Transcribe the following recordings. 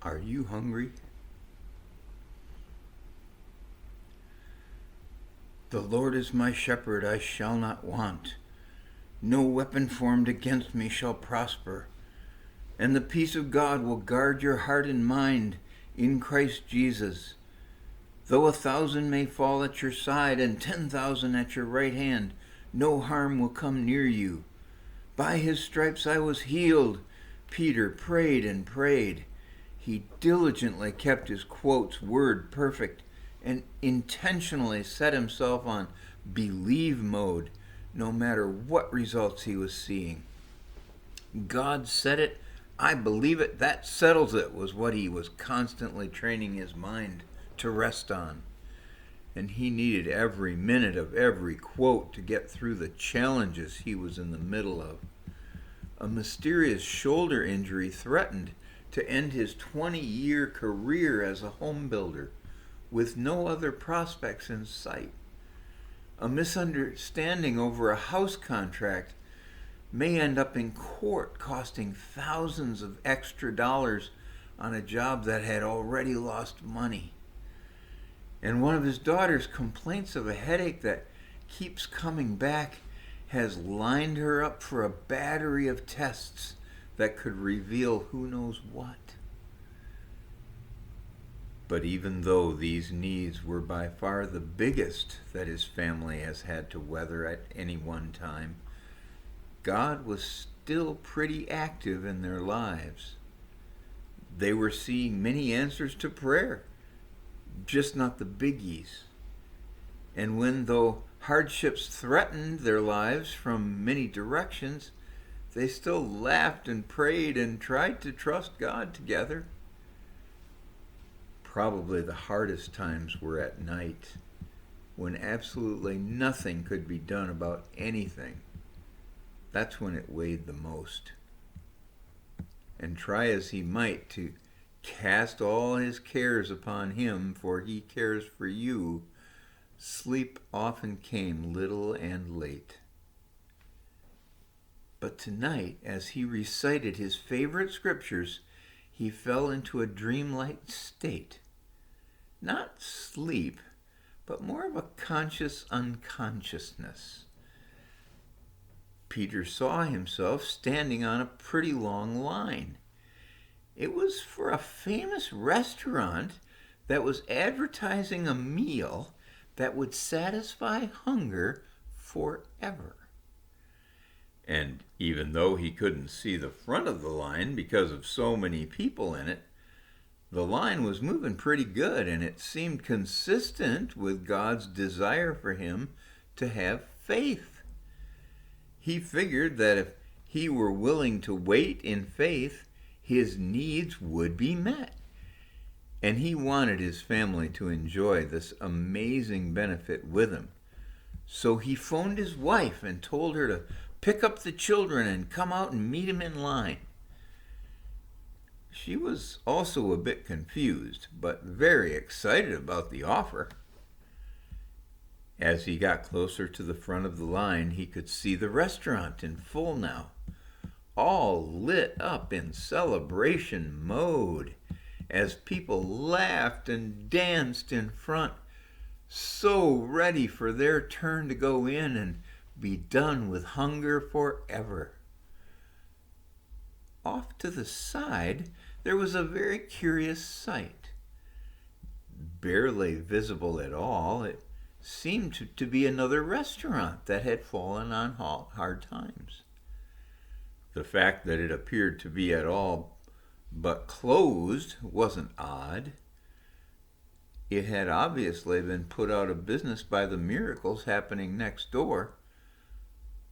Are you hungry? The Lord is my shepherd, I shall not want. No weapon formed against me shall prosper. And the peace of God will guard your heart and mind in Christ Jesus. Though 1,000 may fall at your side and 10,000 at your right hand, no harm will come near you. By his stripes I was healed. Peter prayed and prayed. He diligently kept his quotes word perfect and intentionally set himself on believe mode no matter what results he was seeing. God said it, I believe it, that settles it, was what he was constantly training his mind to rest on. And he needed every minute of every quote to get through the challenges he was in the middle of. A mysterious shoulder injury threatened to end his 20-year career as a home builder, with no other prospects in sight. A misunderstanding over a house contract may end up in court, costing thousands of extra dollars on a job that had already lost money. And one of his daughter's complaints of a headache that keeps coming back has lined her up for a battery of tests that could reveal who knows what. But even though these needs were by far the biggest that his family has had to weather at any one time, God was still pretty active in their lives. They were seeing many answers to prayer, just not the biggies. And when, though hardships threatened their lives from many directions, they still laughed and prayed and tried to trust God together. Probably the hardest times were at night, when absolutely nothing could be done about anything. That's when it weighed the most. And try as he might to cast all his cares upon him, for he cares for you, sleep often came little and late. But tonight, as he recited his favorite scriptures, he fell into a dreamlike state. Not sleep, but more of a conscious unconsciousness. Peter saw himself standing on a pretty long line. It was for a famous restaurant that was advertising a meal that would satisfy hunger forever. And even though he couldn't see the front of the line because of so many people in it, the line was moving pretty good, and it seemed consistent with God's desire for him to have faith. He figured that if he were willing to wait in faith, his needs would be met. And he wanted his family to enjoy this amazing benefit with him. So he phoned his wife and told her to pick up the children and come out and meet him in line. She was also a bit confused, but very excited about the offer. As he got closer to the front of the line, he could see the restaurant in full now, all lit up in celebration mode, as people laughed and danced in front, so ready for their turn to go in and be done with hunger forever. Off to the side, there was a very curious sight. Barely visible at all, it seemed to be another restaurant that had fallen on hard times. The fact that it appeared to be at all but closed wasn't odd. It had obviously been put out of business by the miracles happening next door.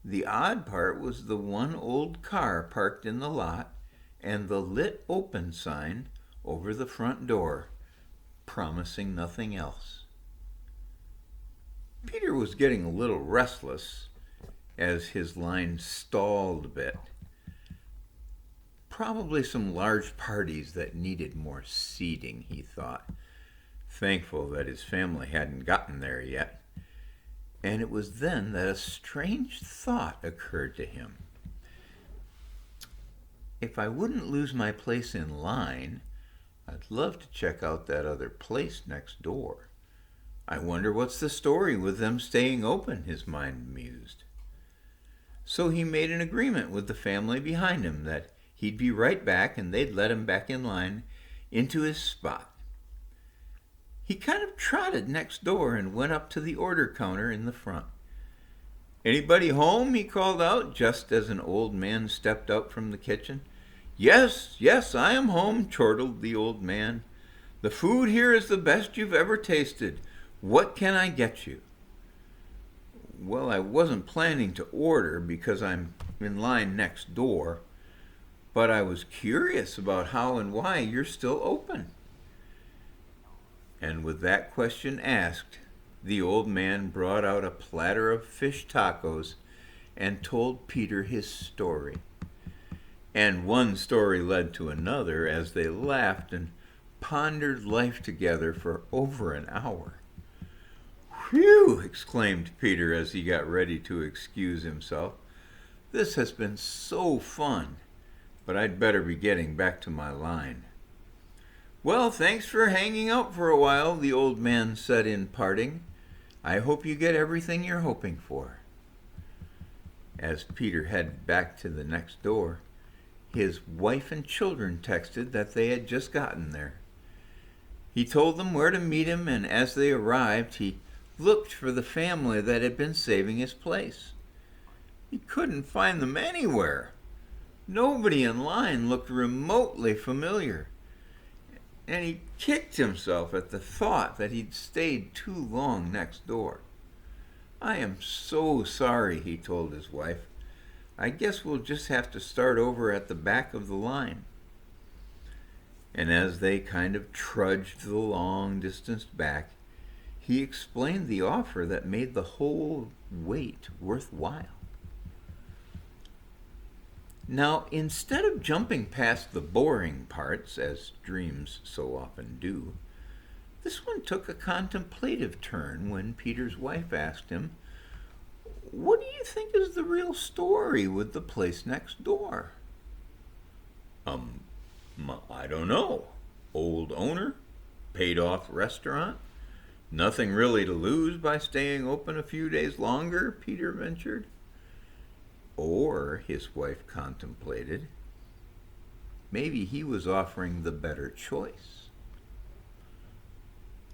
The odd part was the one old car parked in the lot and the lit open sign over the front door, promising nothing else. Peter was getting a little restless as his line stalled a bit. Probably some large parties that needed more seating, he thought, thankful that his family hadn't gotten there yet. And it was then that a strange thought occurred to him. If I wouldn't lose my place in line, I'd love to check out that other place next door. I wonder what's the story with them staying open, his mind mused. So he made an agreement with the family behind him that he'd be right back and they'd let him back in line into his spot. He kind of trotted next door and went up to the order counter in the front. "Anybody home?" he called out just as an old man stepped out from the kitchen. Yes, I am home," chortled the old man. "The food here is the best you've ever tasted. What can I get you?" "Well, I wasn't planning to order because I'm in line next door, but I was curious about how and why you're still open." And with that question asked, the old man brought out a platter of fish tacos and told Peter his story. And one story led to another as they laughed and pondered life together for over an hour. "Whew!" exclaimed Peter as he got ready to excuse himself. "This has been so fun, but I'd better be getting back to my line." "Well, thanks for hanging out for a while," the old man said in parting. "I hope you get everything you're hoping for." As Peter headed back to the next door, his wife and children texted that they had just gotten there. He told them where to meet him, and as they arrived, he looked for the family that had been saving his place. He couldn't find them anywhere. Nobody in line looked remotely familiar, and he kicked himself at the thought that he'd stayed too long next door. "I am so sorry," he told his wife. "I guess we'll just have to start over at the back of the line." And as they kind of trudged the long distance back, he explained the offer that made the whole wait worthwhile. Now, instead of jumping past the boring parts, as dreams so often do, this one took a contemplative turn when Peter's wife asked him, "What do you think is the real story with the place next door?" I don't know. Old owner, paid off restaurant, nothing really to lose by staying open a few days longer," Peter ventured. Or, his wife contemplated, maybe he was offering the better choice.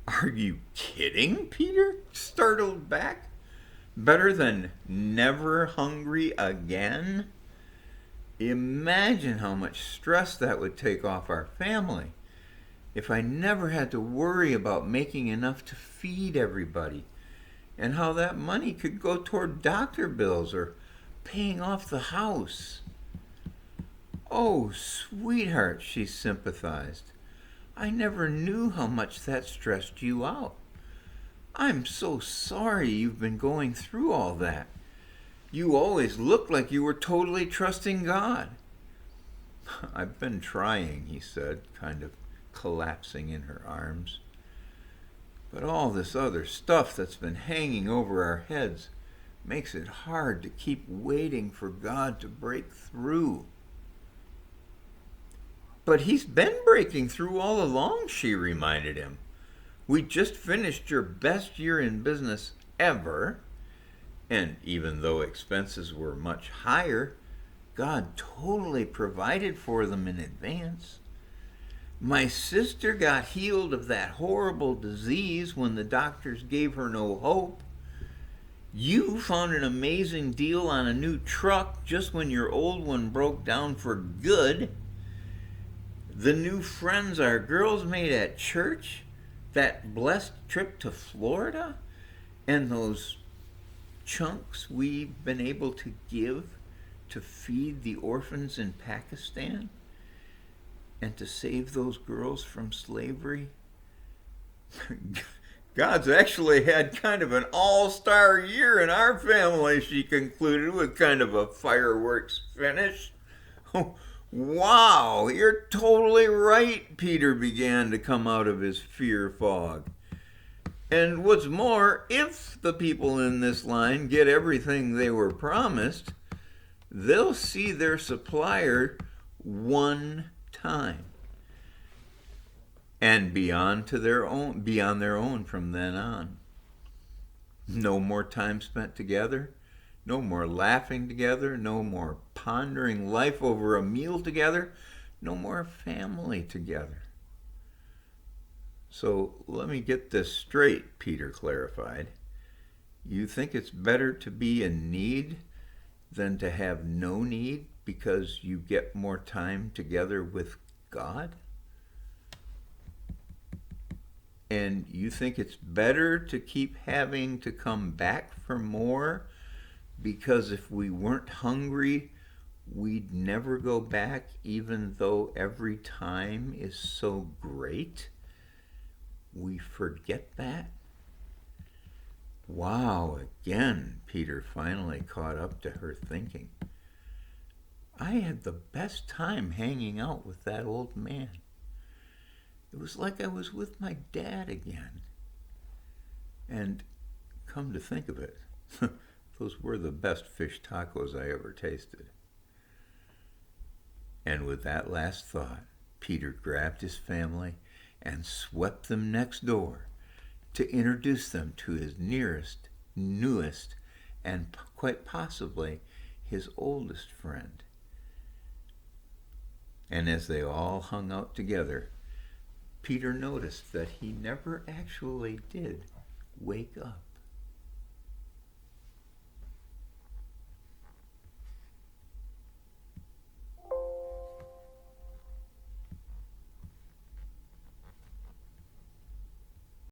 "Are you kidding?" Peter startled back. "Better than never hungry again? Imagine how much stress that would take off our family if I never had to worry about making enough to feed everybody, and how that money could go toward doctor bills or paying off the house." "Oh, sweetheart," she sympathized. "I never knew how much that stressed you out. I'm so sorry you've been going through all that. You always looked like you were totally trusting God." "I've been trying," he said, kind of collapsing in her arms. "But all this other stuff that's been hanging over our heads makes it hard to keep waiting for God to break through." "But he's been breaking through all along," she reminded him. "We just finished your best year in business ever, and even though expenses were much higher, God totally provided for them in advance. My sister got healed of that horrible disease when the doctors gave her no hope. You found an amazing deal on a new truck just when your old one broke down for good. The new friends our girls made at church, that blessed trip to Florida, and those chunks we've been able to give to feed the orphans in Pakistan and to save those girls from slavery. God's actually had kind of an all-star year in our family," she concluded with kind of a fireworks finish. "Wow, you're totally right," Peter began to come out of his fear fog. "And what's more, if the people in this line get everything they were promised, they'll see their supplier one time. and beyond their own from then on. No more time spent together, no more laughing together, no more pondering life over a meal together, no more family together. So let me get this straight, Peter clarified. You think it's better to be in need than to have no need because you get more time together with God? And you think it's better to keep having to come back for more because if we weren't hungry, we'd never go back even though every time is so great? We forget that? Wow, again, Peter finally caught up to her thinking. I had the best time hanging out with that old man. It was like I was with my dad again. And come to think of it, those were the best fish tacos I ever tasted. And with that last thought, Peter grabbed his family and swept them next door to introduce them to his nearest, newest, and quite possibly his oldest friend. And as they all hung out together, Peter noticed that he never actually did wake up.